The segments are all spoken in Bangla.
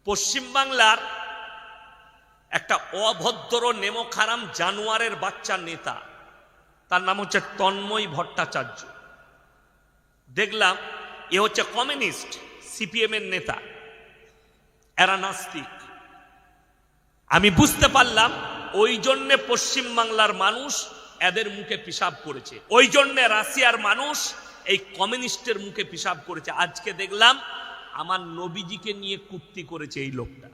পশ্চিমবাংলার একটা অভদ্র নেমখারাম জানোয়ারের বাচ্চা নেতা, তার নাম হচ্ছে তন্ময় ভট্টাচার্য। দেখলাম এ হচ্ছে কমিউনিস্ট সিপিএম এর নেতা, এরা নাস্তিক। আমি বুঝতে পারলাম ওই জন্যে পশ্চিমবাংলার মানুষ এদের মুখে পিশাব করেছে, ওই জন্যে রাশিয়ার মানুষ এই কমিউনিস্টের মুখে পিশাব করেছে। আজকে দেখলাম আমার নবীজিকে নিয়ে কুপ্তি করেছে এই লোকটা।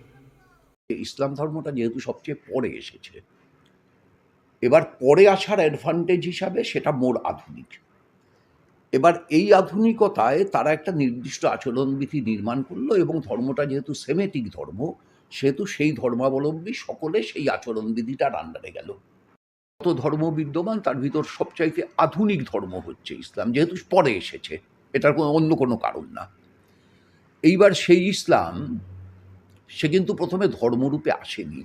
ইসলাম ধর্মটা যেহেতু সবচেয়ে পরে এসেছে, এবার পরে আসার অ্যাডভান্টেজ হিসাবে সেটা মোর আধুনিক। এবার এই আধুনিকতায় তারা একটা নির্দিষ্ট আচরণবিধি নির্মাণ করলো, এবং ধর্মটা যেহেতু সেমেটিক ধর্ম, সেহেতু সেই ধর্মাবলম্বী সকলে সেই আচরণবিধিটার আন্ডারে গেল। কত ধর্ম বিদ্যমান, তার ভিতর সবচাইতে আধুনিক ধর্ম হচ্ছে ইসলাম, যেহেতু পরে এসেছে, এটার অন্য কোনো কারণ না। এইবার সেই ইসলাম সে কিন্তু প্রথমে ধর্মরূপে আসেনি,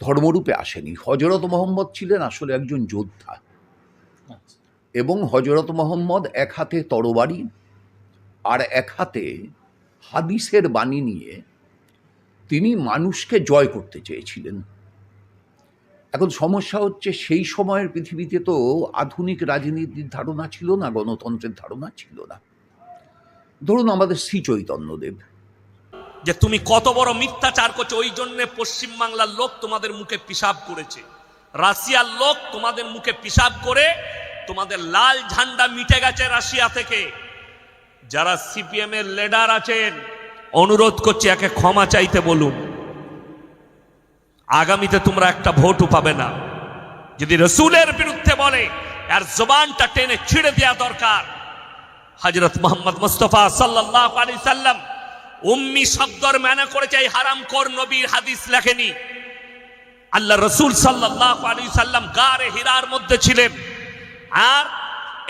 ধর্মরূপে আসেনি। হযরত মুহাম্মদ ছিলেন আসলে একজন যোদ্ধা, এবং হযরত মুহাম্মদ এক হাতে তরবারি আর এক হাতে হাদিসের বাণী নিয়ে তিনি মানুষকে জয় করতে চেয়েছিলেন। এখন সমস্যা হচ্ছে, সেই সময়ের পৃথিবীতে তো আধুনিক রাজনীতির ধারণা ছিল না, গণতন্ত্রের ধারণা ছিল না। ধরুন আমাদের শ্রী চৈতন্যদেব, যে তুমি কত বড় মিথ্যাচার করছো, ওই জন্য পশ্চিমবাংলার লোক তোমাদের মুখে পিশাব করেছে, রাশিয়ার লোক তোমাদের মুখে পিশাব করে তোমাদের লাল ঝান্ডা মিটে গেছে রাশিয়া থেকে। যারা সিপিএম এর লিডার আছেন, অনুরোধ করছি একে ক্ষমা চাইতে বলুন। আগামীতে তোমরা একটা ভোটও পাবে না। যদি রসুলের বিরুদ্ধে বলে, আর জবানটা টেনে ছিঁড়ে দেওয়া দরকার। হযরত মুহাম্মদ মুস্তাফা সাল্লাল্লাহু আলাইহি সাল্লাম উম্মি শব্দর মানা করেছে, এই হারামখোর নবীর হাদিস লেখেনি। আল্লাহ রসুল সাল্লাল্লাহু আলাইহি সাল্লাম গারে হিরার মধ্যে ছিলেন। আর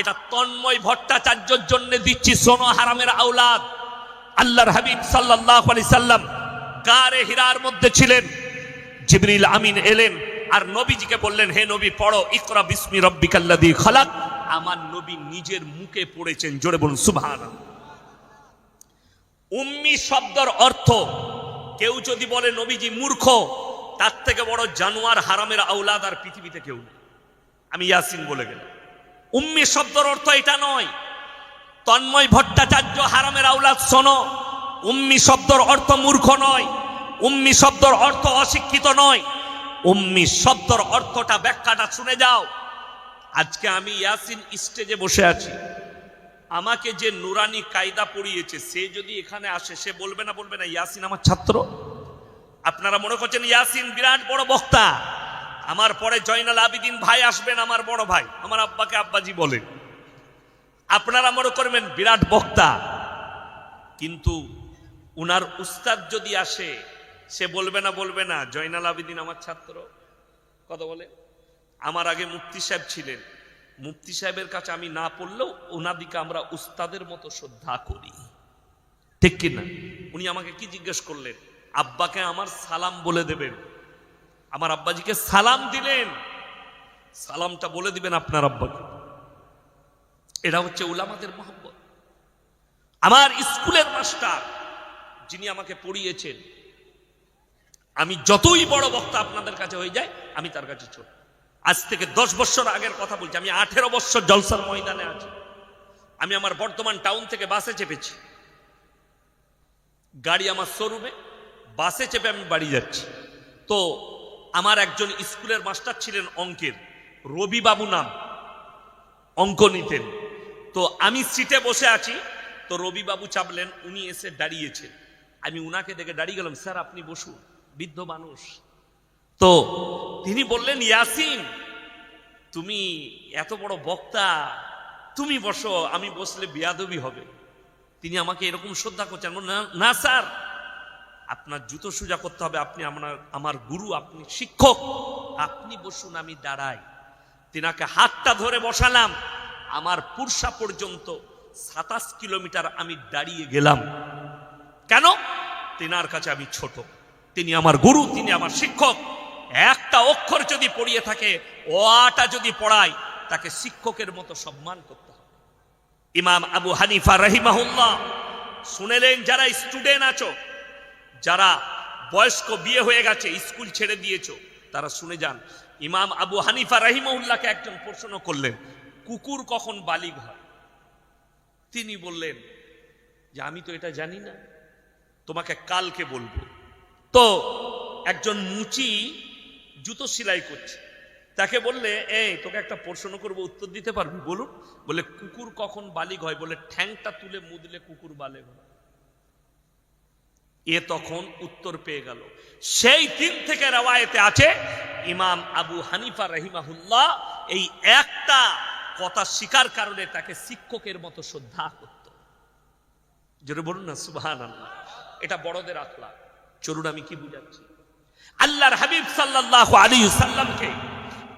এটা তন্ময় ভট্টাচার্যের জন্য দিচ্ছি, শোনো হারামের আওলাদ। আল্লাহর হাবিব সাল্লাল্লাহু আলাইহি সাল্লাম গারে হিরার মধ্যে ছিলেন। জিবরিল আমিন এলেন আর নবীজিকে বললেন, হে নবী পড়ো, ইকরা বিসমি রাব্বিকাল্লাযী খালাক। আমার নবী নিজের মুখে পড়েছেন, জোরে বলুন সুবহানাল্লাহ। উম্মি শব্দের অর্থ, কেউ যদি বলে নবীজি মূর্খ, তার থেকে বড় জানোয়ার হারামের আওলাদ আর পৃথিবীতে কেউ নেই। আমি ইয়াসিন বলে গেলাম। উম্মি শব্দের অর্থ এটা নয়। তন্ময় ভট্টাচার্য হারামের আওলাদ, শোনো, উম্মি শব্দের অর্থ মূর্খ নয়, উম্মি শব্দের অর্থ অশিক্ষিত নয়। উম্মি শব্দের অর্থটা, ব্যাখ্যাটা শুনে যাও। আজকে আমি ইয়াসিন স্টেজে বসে আছি, আমাকে যে নুরানি কায়দা পড়িয়েছে সে যদি এখানে আসে, সে বলবে না ইয়াসিন আমার ছাত্র? আপনারা মনে করছেন ইয়াসিন বিরাট বড় বক্তা, আমার পরে জয়নাল আবিদিন ভাই আসবেন, আমার বড় ভাই, আমার আব্বাকে আব্বাজি বলেন। আপনারা মনে করবেন বিরাট বক্তা, কিন্তু উনার উস্তাদ যদি আসে, সে বলবে না জয়নাল আবিদিন আমার ছাত্র? কথা বলে। আমার আগে মুফতি সাহেব ছিলেন, মুফতি সাহেবের কাছে আমি না পড়লেও ওনাদিকে আমরা উস্তাদের মতো শ্রদ্ধা করি, ঠিক কিনা? উনি আমাকে কি জিজ্ঞেস করলেন, আব্বাকে আমার সালাম বলে দেবেন। আমার আব্বাজিকে সালাম দিলেন, সালামটা বলে দিবেন আপনার আব্বাকে। এটা হচ্ছে উলামাদের মহব্বত। আমার স্কুলের মাস্টার যিনি আমাকে পড়িয়েছেন, আমি যতই বড় বক্তা আপনাদের কাছে হয়ে যায়, আমি তার কাছে ছোট। আজ থেকে 10 বছর আগের কথা বলছি, আমি 18 বছর জলসার ময়দানে আছি। আমি আমার বর্ধমান টাউন থেকে বাসে চেপেছি, গাড়ি আমার শোরুমে, বাসে চেপে আমি বাড়ি যাচ্ছি। তো আমার একজন স্কুলের মাস্টার ছিলেন অঙ্কের, রবি বাবু নাম, অঙ্ক নিতেন। তো আমি সিটে বসে আছি, তো রবি বাবু চাপলেন, উনি এসে দাঁড়িয়েছেন। আমি উনাকে দেখে দাঁড়িয়ে গেলাম, স্যার আপনি বসুন, বৃদ্ধ মানুষ। তো তিনি বললেন, ইয়াসিন তুমি এত বড় বক্তা, তুমি বসো, আমি বসলে বেয়াদবি হবে। তিনি আমাকে এরকম শ্রদ্ধা করছেন। না স্যার, আপনার জুতো সোজা করতে হবে, আপনি আমার গুরু, আপনি শিক্ষক, আপনি বসুন, আমি দাঁড়াই। তিনাকে হাতটা ধরে বসালাম। আমার পুরসা পর্যন্ত 27 কিলোমিটার আমি দাঁড়িয়ে গেলাম। কেন? তিনার কাছে আমি ছোট, তিনি আমার গুরু, তিনি আমার শিক্ষক। একটা অক্ষর যদি পড়িয়ে থাকে, ওয়াটা যদি পড়ায়, তাকে শিক্ষকের মতো সম্মান করতে হবে। ইমাম আবু হানিফা রাহিমাহুল্লাহ শুনেলেন, যারা স্টুডেন্ট আছো যারা বয়স্ক বিয়ে হয়ে গেছে, স্কুল ছেড়ে দিয়েছো, তারা শুনে যান। ইমাম আবু হানিফা রাহিমাহুল্লাহকে একজন প্রশ্ন করলেন, কুকুর কখন বালিগ হয়? তিনি বললেন যে আমি তো এটা জানি না, তোমাকে কালকে বলবো। তো একজন মুচি জুতো সেলাই করছে, তাকে বললে, এই তোকে একটা প্রশ্ন করবো, উত্তর দিতে পারবি? বলুন। বলে, কুকুর কখন বালিগ হয়? বলে, ঠ্যাংটা তুলে মুদলে কুকুর বালিগ হয়। এ তখন উত্তর পেয়ে গেল। সেই দিন থেকে রওয়ায়েতে আছে, ইমাম আবু হানিফা রাহিমাহুল্লাহ এই একটা কথা শিকার কারণে তাকে শিক্ষকের মতো শ্রদ্ধা করত। জোরে বলুন না সুবহানাল্লাহ। এটা বড়দের আখলাক। চলুন আমি কি বুঝাচ্ছি। আল্লাহর হাবিব সাল্লাল্লাহু আলাইহি সাল্লামকে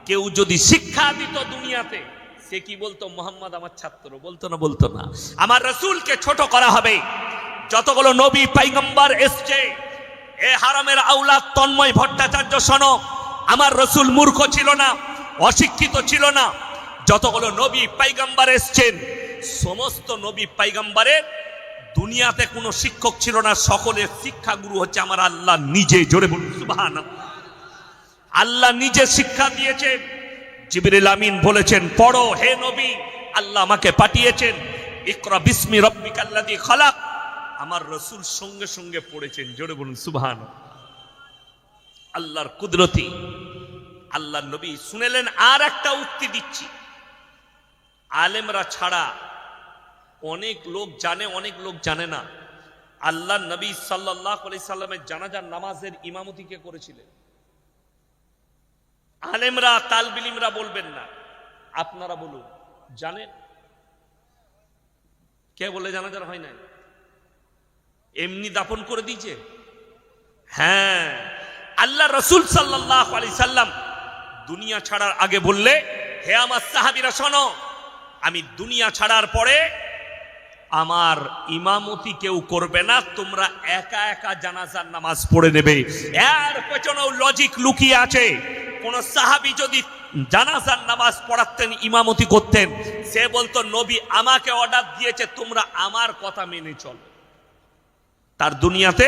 কেউ যদি শিক্ষা দিত দুনিয়াতে, সে কি বলতো? মোহাম্মদ আমার ছাত্র। বলতো না? বলতো না। আমার রাসূলকে ছোট করা হবে। যতগুলো নবী পয়গম্বর এসছে, এ হারামের আওলাদ তন্ময় ভট্টাচার্য শোনো, আমার রাসূল মূর্খ ছিল না, অশিক্ষিত ছিল না। যতগুলো নবী পয়গম্বর এসছেন, সমস্ত নবী পয়গম্বরের দুনিয়াতে কোনো শিক্ষক ছিল না। সকলের শিক্ষা গুরু হচ্ছে আমার আল্লাহ নিজে। জোরে বলুন সুবহানাল্লাহ। আল্লাহ নিজে শিক্ষা দিয়েছেন। জিবরিল আমিন বলেছেন, পড়ো হে নবী, আল্লাহ আমাকে পাঠিয়েছেন। ইকরা বিসমি রাব্বিকাল্লাযী খালাক। আমার রাসূল সঙ্গে সঙ্গে পড়েছেন। জোরে বলুন সুবহানাল্লাহ। আল্লাহর কুদরতি। আল্লাহর নবী শুনেলেন। আর একটা উক্তি দিচ্ছি, আলেমরা ছাড়া অনেক লোক জানে, অনেক লোক জানে না। আল্লাহর নবী সাল্লাল্লাহু আলাইহি সাল্লামের জানাজার নামাজের ইমামতি কে করেছিলেন? আলেমরা, তালবিল ইলমরা বলবেন না, আপনারা বলুন, জানেন? কে বলে জানাজার হয় নাই? এমনি দাফন করে দিয়েছে? হ্যাঁ, আল্লাহ রাসূল সাল্লাল্লাহু আলাইহি সাল্লাম দুনিয়া ছাড়ার আগে বললে, হে আমার সাহাবীরা শোনো, আমি দুনিয়া ছাড়ার পরে আমার ইমামতি কেউ করবে না, তোমরা একা একা জানাজার নামাজ পড়ে নেবে। এর পেছনেও লজিক লুকিয়ে আছে। কোন সাহাবী যদি জানাজার নামাজ পড়াতেন, ইমামতি করতেন, সে বলতো, নবী আমাকে অর্ডার দিয়েছে, তোমরা আমার কথা মেনে চলো। তার দুনিয়াতে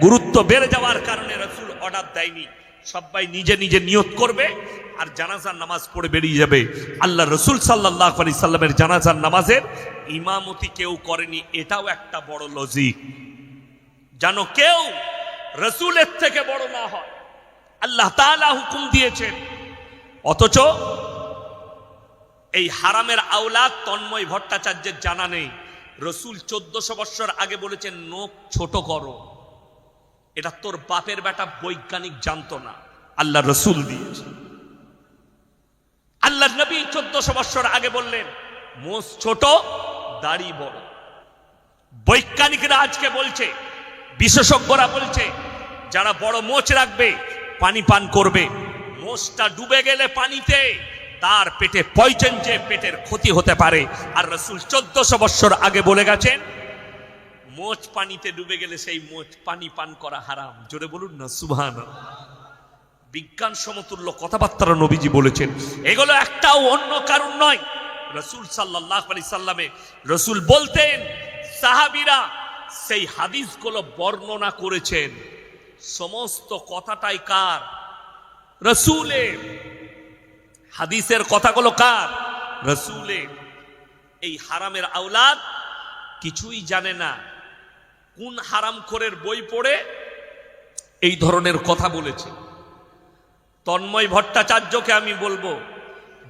গুরুত্ব বেড়ে যাওয়ার কারণে রাসূল অর্ডার দেয়নি। সবাই নিজে নিজে নিয়ত করবে আর জানাজার নামাজ পড়ে বেরিয়ে যাবে। আল্লাহ রাসূল সাল্লাল্লাহু আলাইহি সাল্লামের জানাজার নামাজের ইমামতি কেউ করেনি। এটাও একটা বড় লজিক, যেন কেউ রাসূলের থেকে বড় না হয়। আল্লাহ তাআলা হুকুম দিয়েছেন, অথচ এই হারামের আওলাদ তন্ময় ভট্টাচার্যের জানা নেই। রাসূল 1400 বছর আগে বলেছেন, নখ ছোট করো। এটা তোর বাপের বেটা বৈজ্ঞানিক জানতো না, আল্লাহ রাসূল দিয়েছে। আল্লাহ নবী 1400 বছর আগে বললেন, মোষ ছোট, দাড়ি বড়। বৈজ্ঞানিকরা আজকে বলছে, বিশেষজ্ঞরা বলছে, যারা বড় মোচ রাখবে পানি পান করবে। মোষটা ডুবে গেলে পানিতে তার পেটে পয়জন, যে পেটের ক্ষতি হতে পারে। আর রাসূল 1400 বছর আগে বলে গেছেন, মোচ পানিতে ডুবে গেলে সেই মোচ পানি পান করা হারাম। জোরে বলুন না সুবহানাল্লাহ। বিজ্ঞান সমতুল্য কথাবার্তা নবীজি বলেছেন। এগুলো একটাও অন্য কারণ নয়। রাসূল সাল্লাল্লাহু আলাইহি সাল্লামে রাসূল বলতেন, সাহাবীরা সেই হাদিসগুলো বর্ণনা করেছেন। সমস্ত কথাটাই কার? রাসূলের। হাদিসের কথাগুলো কার? রাসূলের। এই হারামের আওলাদ কিছুই জানে না। কোন হারামখোরের বই পড়ে এই ধরনের কথা বলেছে? তন্ময় ভট্টাচার্যকে আমি বলবো,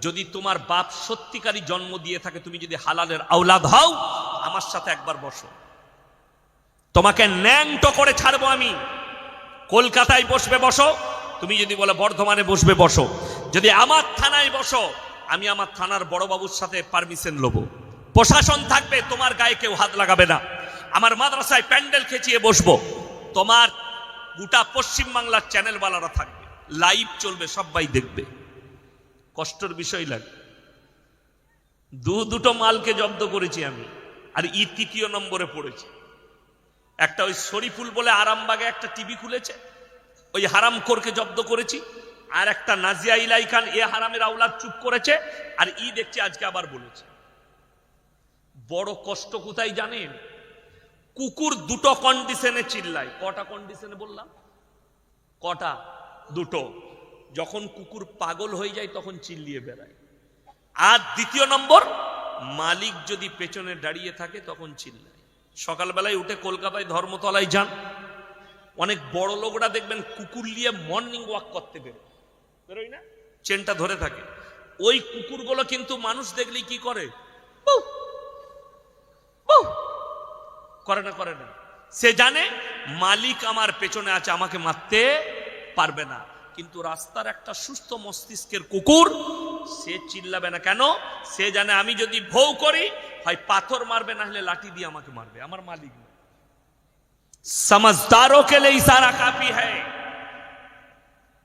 যদি তোমার বাপ সত্যিকারী জন্ম দিয়ে থাকে, তুমি যদি হালালের আওলাদ হও, আমার সাথে একবার বসো, তোমাকে ন্যাংটো করে ছাড়বো আমি। কলকাতায় বসবে, বসো। তুমি যদি বলে বর্ধমানে বসবে, বসো। যদি আমার থানায় বসো, আমি আমার থানার বড়বাবুর সাথে পারমিশন লব। প্রশাসন থাকবে, তোমার গায়ে কেউ হাত লাগাবে না। আমার মাদ্রাসায় প্যান্ডেল খেঁচিয়ে বসবো, তোমার গোটা পশ্চিম বাংলার চ্যানেলওয়ালারা থাকবে, লাইভ চলবে, সবাই দেখবে। কষ্টের বিষয় লাগে। দুটো মালকে জব্দ করেছি আমি, আর তৃতীয় নম্বরে পড়েছি। একটা ওই শরীফুল বলে আরামবাগে একটা টিভি খুলেছে, ওই হারামখোরকে জব্দ করেছি। আর একটা নাজিয়া ইলাই খান, এ হারামের আওলাদ, চুপ করেছে। আর দেখছি আজকে আবার বলেছে। বড় কষ্ট কোথায় জানেন? কুকুর দুটো কন্ডিশনে চিল্লায়। কটা কন্ডিশনে বললাম? কটা? দুটো। যখন কুকুর পাগল হয়ে যায় তখন চিল্লিয়ে বেড়ায়। আর দ্বিতীয় নম্বর, মালিক যদি পেছনে দাঁড়িয়ে থাকে তখন চিল্লায়। সকালবেলায় উঠে কলকাতায় ধর্মতলায় যান, অনেক বড় লোকরা দেখবেন কুকুর নিয়ে মর্নিং ওয়াক করতে বেরোয় না, চেনটা ধরে থাকে। ওই কুকুরগুলো কিন্তু মানুষ দেখলেই কি করে? বউ বউ করে না, করে না। সে জানে মালিক আমার পেছনে আছে, আমাকে মারতে পারবে না। কিন্তু রাস্তার একটা সুস্থ মস্তিষ্কের কুকুর সে চিল্লাবে না। কেন? সে জানে আমি যদি ভৌ করি হয় পাথর মারবে, না হলে লাঠি দিয়ে আমাকে মারবে, আমার মালিক না। समझदारों के लिए इशारा काफी है।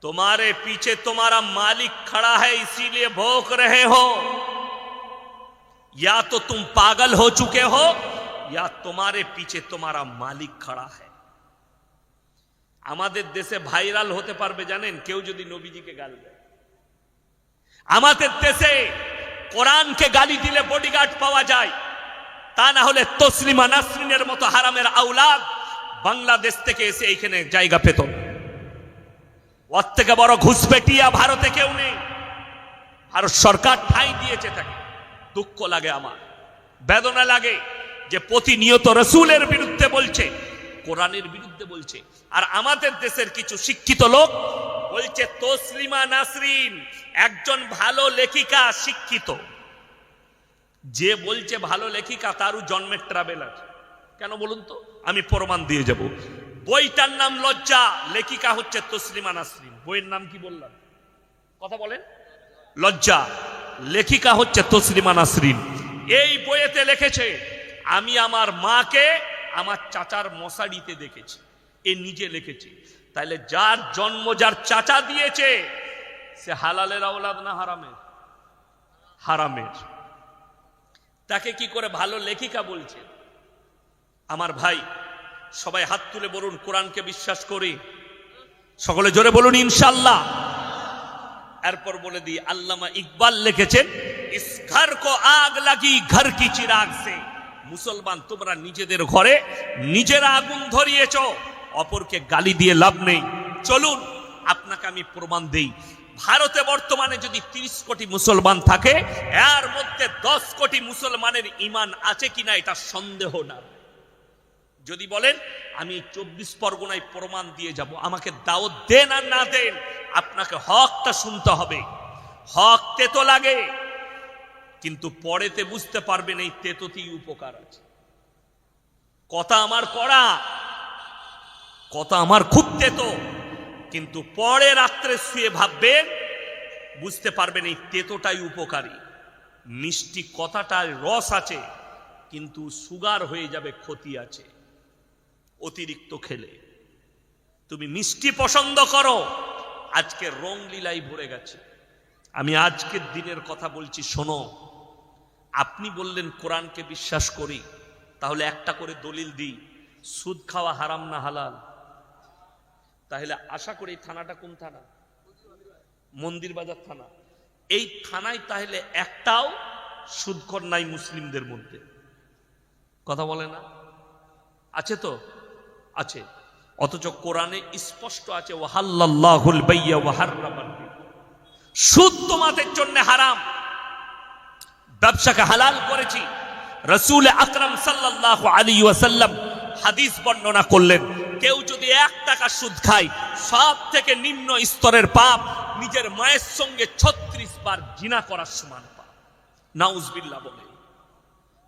तुम्हारे पीछे तुम्हारा मालिक खड़ा है, इसीलिए भौंक रहे हो। या तो तुम पागल हो चुके हो या तुम्हारे पीछे तुम्हारा मालिक खड़ा है। আমাদের দেশে ভাইরাল হতে পারবে জানেন কেউ যদি নবীজিকে গালি দেয়। আমাদের দেশে কোরআনকে গালি দিলে বডিগার্ড পাওয়া যায়, তা না হলে তসলিমা নাসরিনের মতো হারামের আওলাদ বাংলাদেশ থেকে এসে এইখানে জায়গা পেত। ওর থেকে বড় ঘুষপেটিয়া ভারতে কেউ নেই। ভারত সরকার ঠাঁই দিয়েছে তাকে। দুঃখ লাগে, আমার বেদনা লাগে যে প্রতিনিয়ত রসুলের বিরুদ্ধে বলছে, কোরআনের বিরুদ্ধে বলছে। আর আমাদের দেশের কিছু শিক্ষিত লোক বলছে তসলিমা নাসরিন একজন ভালো লেখিকা, শিক্ষিত। যে বলছে ভালো লেখিকা তারও জন্মের ট্রাভেল আছে। কেন বলুন তো? আমি প্রমাণ দিয়ে যাব। বইটার নাম লজ্জা, লেখিকা হচ্ছে তসলিমা নাসরিন। বইয়ের নাম কি বললাম? কথা বলেন। লজ্জা, লেখিকা হচ্ছে তসলিমা নাসরিন। এই বইয়েতে লিখেছে আমি আমার মাকে আমার চাচার মশারিতে দেখেছি। এ নিজে লিখেছে। তাইলে যার জন্ম যার চাচা দিয়েছে সে হালালের আওলাদ না হারামের? হারামের। তাকে কি করে ভালো লেখিকা বলছে? আমার ভাই সবাই হাত তুলে বলুন কোরআনকে বিশ্বাস করি। সকলে জোরে বলুন ইনশাআল্লাহ। এরপর বলে দিই আল্লামা ইকবাল লিখেছেন ইস ঘর কো আগ লাগি ঘর কি চিরাগ সে। মুসলমান তোমরা নিজেদের ঘরে নিজেরা আগুন ধরিয়েছ, অপরকে গালি দিয়ে লাভ নেই। চলুন আপনাকে আমি প্রমাণ দেই। ভারতে বর্তমানে যদি 30 কোটি মুসলমান থাকে, এর মধ্যে 10 কোটি মুসলমানের ঈমান আছে কিনা এটা সন্দেহ না। যদি বলেন আমি 24 পরগনায় প্রমাণ দিয়ে যাব, আমাকে দাওয়াত দেন আর না দেন, আপনাকে হকটা শুনতে হবে। হক তেতো লাগে, কিন্তু পরেতে বুঝতে পারবেন এই তেতোতেই উপকার আছে। কথা আমার কড়া, কথা আমার খুব তেতো, কিন্তু পরে রাত্রে শুয়ে ভাববেন, বুঝতে পারবেন এই তেতোটাই উপকারী। মিষ্টি কথাটার রস আছে, কিন্তু সুগার হয়ে যাবে, ক্ষতি আছে অতিরিক্ত খেলে। তুমি মিষ্টি পছন্দ করো, আজকে রং লীলাই ভরে গেছে। আমি আজকের দিনের কথা বলছি, শোনো। আপনি বললেন কোরআনকে বিশ্বাস করি, তাহলে একটা করে দলিল দিই, সুদ খাওয়া হারাম না হালাল? তাহলে আশা করি এই থানাটা কোন থানা? মন্দির বাজার থানা। এই থানায় তাহলে একটাও সুদখোর নাই মুসলিমদের মধ্যে? কথা বলে না? আছে তো? আছে। অথচ কোরআনে স্পষ্ট আছে ওয়াহাল্লাল্লাহুল বাইয়া ওয়া হাররামাল রিবা। সুদ তোমাদের জন্য হারাম, ব্যবসাকে হালাল করেছি। রাসূল আকরাম সাল্লাল্লাহু আলাইহি ওয়াসাল্লাম হাদিস বর্ণনা করলেন, কেউ যদি 1 টাকা সুদ খায়, সব থেকে নিম্ন স্তরের পাপ নিজের মায়ের সঙ্গে 36 বার জিনা করার সমান পাপ। নাউজুবিল্লাহ বলে।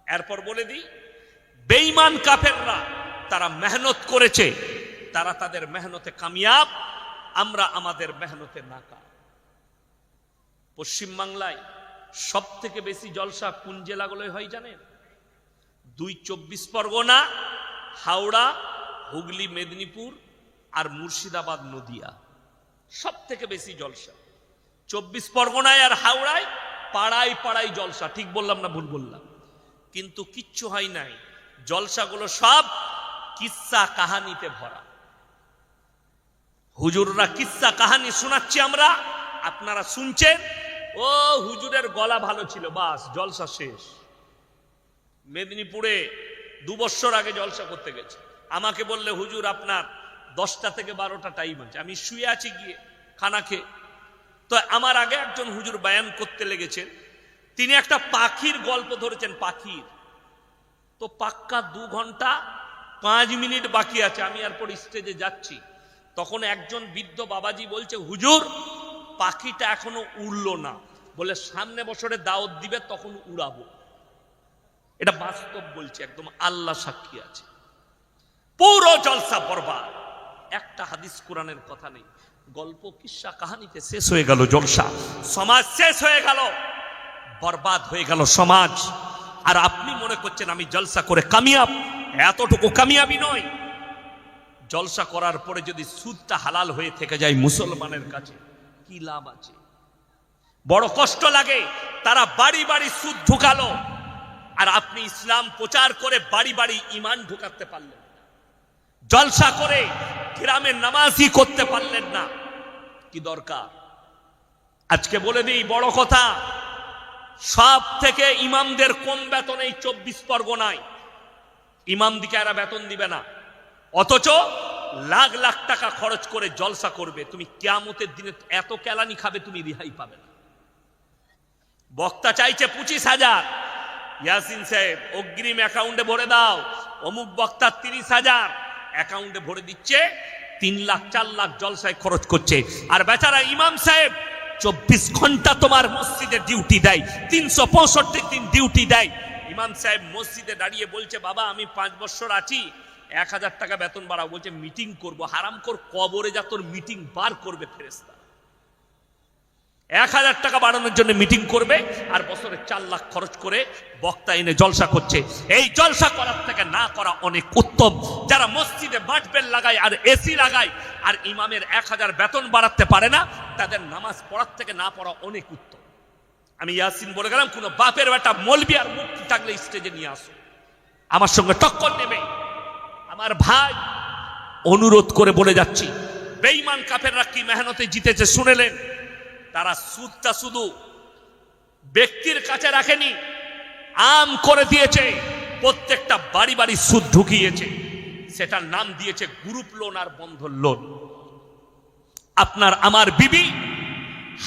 এরপর বলে দিই, বেঈমান কাফেররা তারা মেহনত করেছে, তারা তাদের মেহনতে কামিয়াব, আমরা আমাদের মেহনতে নাকাম। পশ্চিম বাংলায় সব থেকে বেশি জলসা কোন জেলাগুলোয় হয় জানেন? 2 24 পরগনা, হাওড়া, হুগলি, মেদিনীপুর আর মুর্শিদাবাদ, নদিয়া। সব থেকে বেশি জলসা 24 পরগনায় আর হাওড়ায়। পাড়ায় পাড়ায় জলসা। ঠিক বললাম না ভুল বললাম? কিন্তু কিচ্ছু হয় নাই। জলসাগুলো সব কিস্সা কাহানিতে ভরা। হুজুররা কিস্সা কাহানি শোনাচ্ছি আমরা, আপনারা শুনছেন, ও হুজুরের গলা ভালো ছিল, বাস জলসা শেষ। মেদিনীপুরে 2 বছর আগে জলসা করতে গেছে, আমাকে বললে হুজুর আপনার 10টা থেকে 12টা টাইম আছে, আমি শুয়ে আছি গিয়ে খানা খেয়ে। তো আমার আগে একজন হুজুর বয়ান করতে লেগেছেন, তিনি একটা পাখির গল্প ধরেছেন, পাখির। তো পাক্কা 2 ঘন্টা 5 মিনিট বাকি আছে, আমি এরপর স্টেজে যাচ্ছি। তখন একজন বৃদ্ধ বাবাজি বলছে, হুজুর পাখিটা এখনো উড়লো না, বলে সামনে বছরে দাওয়াত দিবে তখন উড়াবো। এটা বাস্তব বলছে, একদম আল্লাহ সাক্ষী আছে। পুরো জলসা বরবাদ, একটা হাদিস কোরআনের কথা নেই, গল্প কিস্সা কাহানিতে শেষ হয়ে গেল জলসা, সমাজ শেষ হয়ে গেল, বরবাদ হয়ে গেল সমাজ। আর আপনি মনে করছেন আমি জলসা করে কামিয়াব, এতটুকু কামিয়াবি নয়। জলসা করার পরে যদি সুদটা হালাল হয়ে থেকে যায় মুসলমানের কাছে, কি লাভ আছে? বড় কষ্ট লাগে, তারা বাড়ি বাড়ি সুদ ঢুকালো, আর আপনি ইসলাম প্রচার করে বাড়ি বাড়ি ঈমান ঢুকাতে পারলেন, জলসা করে গ্রামে নামাজই করতে পারলেন না। কি দরকার? আজকে বলে দিই বড় কথা, সব থেকে ইমামদের কম বেতন এই 24 পরগনায়। ইমাম দিকে এরা বেতন দিবে না, অথচ লাখ লাখ টাকা খরচ করে জলসা করবে। তুমি কিয়ামতের দিনে এত কেলানি খাবে, তুমি রিহাই পাবে না। বক্তা চাইছে 25,000, ইয়াসিন সাহেব অগ্রিম অ্যাকাউন্টে ভরে দাও, অমুক বক্তা 30,000 অ্যাকাউন্টে ভরে দিচ্ছে, 3 লাখ 4 লাখ জলসায় খরচ করছে। আর বেচারা ইমাম সাহেব 24 ঘন্টা তোমার মসজিদে ডিউটি দেয়, 365 দিন ডিউটি দেয়। ইমাম সাহেব মসজিদে দাঁড়িয়ে বলছে, বাবা আমি 5 বছর আছি, 1000 টাকা বেতন বাড়াও। বলছে মিটিং করবো, হারামখোর, কবরে যা তোর মিটিং বার করবে ফেরেশতা। 1000 টাকা বাড়ানোর জন্য মিটিং করবে, আর বছরে 4 লাখ খরচ করে বক্তা এনে জলসা করছে। এই জলসা করার থেকে না করা অনেক উত্তম। যারা মসজিদে বাটবেল লাগায় আর এসি লাগায় আর ইমামের 1000 বেতন বাড়াতে পারে না, তাদের নামাজ পড়ার থেকে না পড়া অনেক উত্তম। আমি ইয়াসিন বলে গেলাম, কোন বাপের বেটা মলবি আর মুক্তি থাকলে স্টেজে নিয়ে আসো, আমার সঙ্গে টক্কর নেবে। আমার ভাই, অনুরোধ করে বলে যাচ্ছি, বেঈমান কাফেররা কি মেহনতে জিতেছে শুনেলেন? তারা সুদটা শুধু ব্যক্তির কাছে রাখেনি, আম করে দিয়েছে, প্রত্যেকটা বাড়ি বাড়ি সুদ ঢুকিয়েছে। সেটার নাম দিয়েছে গ্রুপ লোন আর বন্ধন লোন। আপনার আমার বিবি,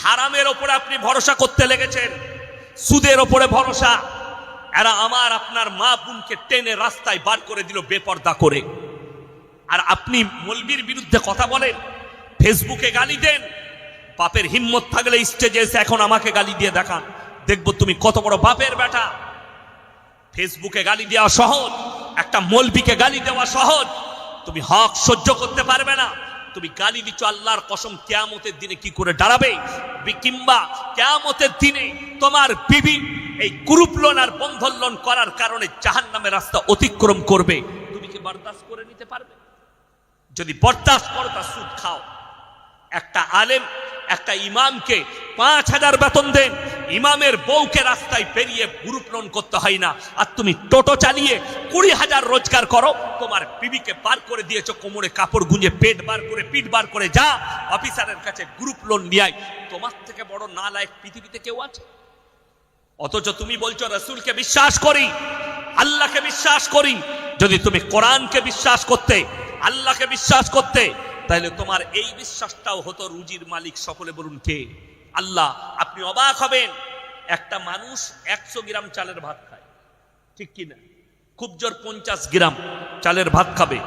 হারামের ওপরে আপনি ভরসা করতে লেগেছেন, সুদের ওপরে ভরসা। এরা আমার আপনার মা বোনকে টেনে রাস্তায় বার করে দিল বেপর্দা করে। আর আপনি মৌলবীর বিরুদ্ধে কথা বলেন, ফেসবুকে গালি দেন। বাপের হিম্মত থাকলে স্টেজে এসে এখন আমাকে গালি দিয়ে দেখান, দেখবো তুমি কত বড় বাপের বেটা। ফেসবুকে গালি দেওয়া সহজ, একটা মৌলবীকে গালি দেওয়া সহজ। তুমি হক সহ্য করতে পারবে না, তুমি গালি দিচ্ছ, আল্লাহর কসম কিয়ামতের দিনে কি করে দাঁড়াবে? কিংবা কিয়ামতের দিনে তোমার বিবি এই গ্রুপ লোন আর বন্ধন লোন করার কারণে জাহান্নামের রাস্তা অতিক্রম করবে, তুমি কি বরদাস্ত করে নিতে পারবে? যদি বরদাস্ত করো তা সুদ খাও। একটা আলেম একটা ইমামকে 5,000 বেতন দেন, ইমামের বউকে রাস্তায় পেরিয়ে গ্রুপ লোন করতে হয় না। আর তুমি টোটো চালিয়ে 20,000 রোজগার করো, তোমার বিবিকে বার করে দিয়েছো, কোমরে কাপড় গুঁজে পেট বার করে পিঠ বার করে যা অফিসারের কাছে গ্রুপ লোন নিয়ে আয়। তোমার থেকে বড় নালায়েক পৃথিবীতে কেউ আছে? অথচ তুমি বলছো রাসূলকে বিশ্বাস করি, আল্লাহকে বিশ্বাস করি। যদি তুমি কোরআনকে বিশ্বাস করতে, আল্লাহকে বিশ্বাস করতে, তাহলে তোমার এই বিশ্বাসটাও হতো রুজির মালিক সকলে বলুন কে? আল্লাহ। আপনি অবাক হবেন, একটা মানুষ 100 গ্রাম চালের ভাত খায়, ঠিক কিনা? খুব জোর 50 গ্রাম চালের ভাত খাবে।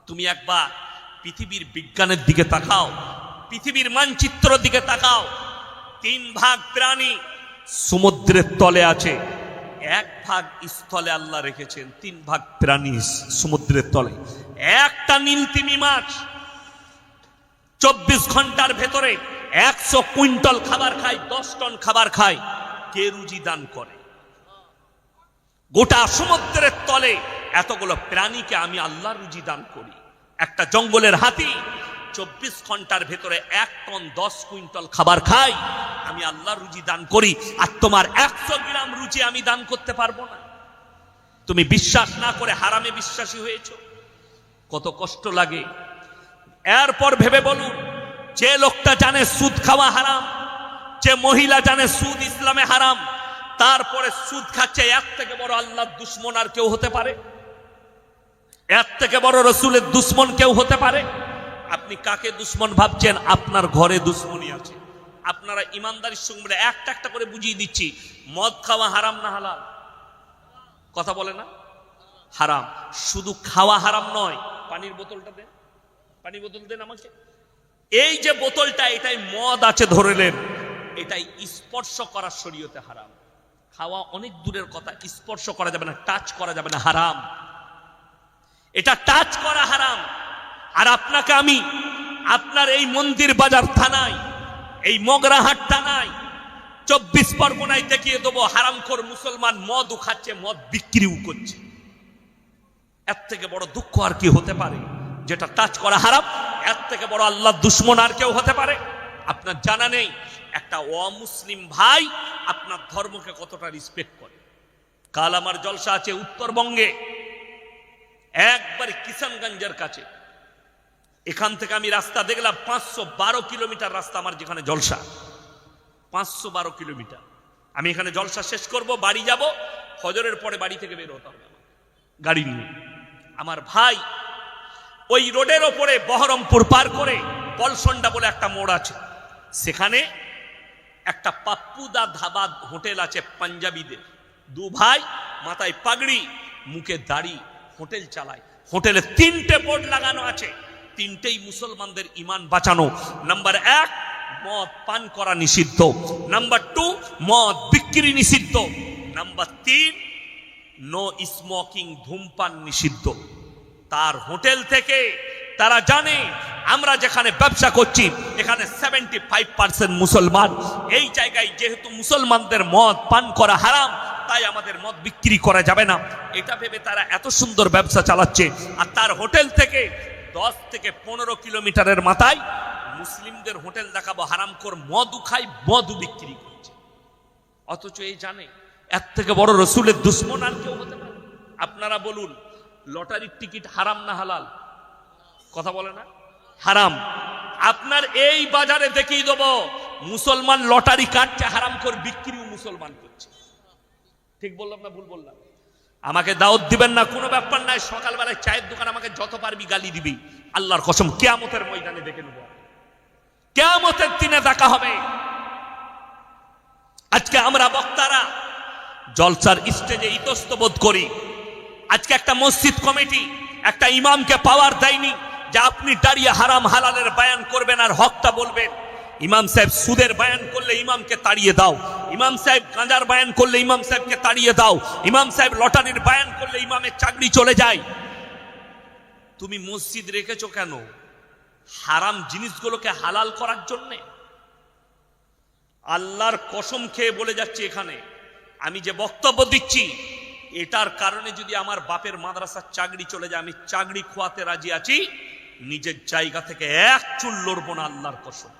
তুমি একবার পৃথিবীর বিজ্ঞানের দিকে তাকাও, পৃথিবীর মানচিত্রের দিকে তাকাও। 3 ভাগ প্রাণী সমুদ্রের তলে আছে, 1 ভাগ স্থলে আল্লাহ রেখেছেন, 3 ভাগ প্রাণী সমুদ্রের তলে। একটা নীলতিমি মাছ 24 ঘন্টার ভেতরে 100 কুইন্টাল খাবার খায়, 10 টন খাবার খায়। কে রুজি দান করে? গোটা সমুদ্রের তলে এতগুলো প্রাণীকে আমি আল্লাহ রুজি দান করি। একটা জঙ্গলের হাতি 24 ঘন্টার ভেতরে 1 টন 10 কুইন্টাল খাবার খায়, আমি আল্লাহ রুজি দান করি। আর তোমার 100 গ্রাম রুজি আমি দান করতে পারবো না? তুমি বিশ্বাস না করে হারামে বিশ্বাসী হয়েছো, কত কষ্ট লাগে। এরপর ভেবে বলুন, যে লোকটা জানে সুদ খাওয়া হারাম, যে মহিলা জানে সুদ ইসলামে হারাম, তারপরে সুদ খাচ্ছে, এর থেকে বড় আল্লাহর দুশ্মন আর কেউ হতে পারে? এর থেকে বড় রসুলের দুশ্মন কেউ হতে পারে? আপনি কাকে দুশ্মন ভাবছেন? আপনার ঘরে দুশ্মনী আছে। আপনারা ইমানদারির সঙ্গে বলে একটা একটা করে বুঝিয়ে দিচ্ছি, মদ খাওয়া হারাম না হালাল? কথা বলে না? হারাম। শুধু খাওয়া হারাম নয়, পানির বোতলটা দেন, পানি বোতল দেন আমাকে। এই যে বোতলটা, এটাই মদ আছে ধরেলেন, এটাই স্পর্শ করা শরীয়তে হারাম। খাওয়া অনেক দূরের কথা, স্পর্শ করা যাবে না, টাচ করা যাবে না, হারাম। এটা টাচ করা হারাম। আর আপনাকে আমি আপনার এই মন্দির বাজার থানায়, এই মগরাহাট থানায়, 24 পরগনায় দেখিয়ে দেবো হারামখোর মুসলমান মদও খাচ্ছে, মদ বিক্রিও করছে। এর থেকে বড় দুঃখ আর কি হতে পারে? যেটা টাচ করা হারাম, এর থেকে বড় আল্লাহ দুশ্মন আর কেউ হতে পারে? আপনার জানা নেই একটা অমুসলিম ভাই আপনার ধর্মকে কতটা রেসপেক্ট করে। কাল আমার জলসা আছে উত্তরবঙ্গে, একবারে কিষানগঞ্জের কাছে। এখান থেকে আমি রাস্তা দেখলাম 512 কিলোমিটার রাস্তা আমার যেখানে জলসা, 512 কিলোমিটার। আমি এখানে জলসা শেষ করব, বাড়ি যাব, ফজরের পরে বাড়ি থেকে বের হতে হবে গাড়ি নিয়ে। আমার ভাই ওই রোডের ওপরে বহরমপুর পার করে পলসন্ডা বলে একটা মোড় আছে, সেখানে একটা পাপ্পুদা ধাবা হোটেল আছে পাঞ্জাবিদের। দু ভাই, মাথায় পাগড়ি, মুখে দাড়ি, হোটেল চালায়। হোটেলে 3টে বোর্ড লাগানো আছে, 3টেই মুসলমানদের ইমান বাঁচানো। নাম্বার 1, মদ পান করা নিষিদ্ধ। নাম্বার 2, মদ বিক্রি নিষিদ্ধ। নাম্বার 3, নো স্মোকিং, ধূমপান নিষিদ্ধ। তার হোটেল থেকে তারা জানে আমরা যেখানে ব্যবসা করছি এখানে 75% মুসলমান। এই জায়গায় যেহেতু মুসলমানদের মদ পান করা হারাম, তাই আমাদের মদ বিক্রি করা যাবে না। এটা ভেবে তারা এত সুন্দর ব্যবসা চালাচ্ছে। আর তার হোটেল থেকে 10 থেকে 15 কিলোমিটারের মাথায় মুসলিমদের হোটেল দেখাবো, হারামখোর মদও খায়, মদও বিক্রি করছে। অথচ এই জানে এর থেকে বড় রসুলের দুশ্মন আর কেউ হতে পারে? আপনারা বলুন, লটারির টিকিট হারাম না হালাল? কথা বলে না? হারাম। আপনার এই বাজারে দেখিয়ে দেবো মুসলমান লটারি কাটছে, হারামখোর বিক্রিও মুসলমান করছে। ঠিক বললাম না ভুল বললাম? আমাকে দাওয়াত দিবেন না, কোনো ব্যাপার নাই। সকালবেলায় চায়ের দোকান আমাকে যত পারবি গালি দিবি, আল্লাহর কসম কিয়ামতের ময়দানে দেখে নেব, কিয়ামতের দিনে দেখা হবে। আজকে আমরা বক্তারা জলসার স্টেজে ইতস্তত বোধ করি। আজকে একটা মসজিদ কমিটি একটা ইমামকে পাওয়ার দেয়নি যে আপনি দাঁড়িয়ে হারাম হালালের বয়ান করবেন আর হকটা বলবেন। ইমাম সাহেব সুদের বয়ান করলে ইমামকে তাড়িয়ে দাও, ইমাম সাহেব গাঁজার বয়ান করলে ইমাম সাহেবকে তাড়িয়ে দাও, ইমাম সাহেব লটারির বয়ান করলে ইমামের চাকরি চলে যায়। তুমি মসজিদ রেখেছো কেন? হারাম জিনিসগুলোকে হালাল করার জন্যে? আল্লাহর কসম খেয়ে বলে যাচ্ছি, এখানে আমি যে বক্তব্য দিচ্ছি এটার কারণে যদি আমার বাপের মাদ্রাসার চাকরি চলে যায়, আমি চাকরি খোয়াতে রাজি আছি, নিজের জায়গা থেকে এক চুল লড়বো না, আল্লাহর কসম।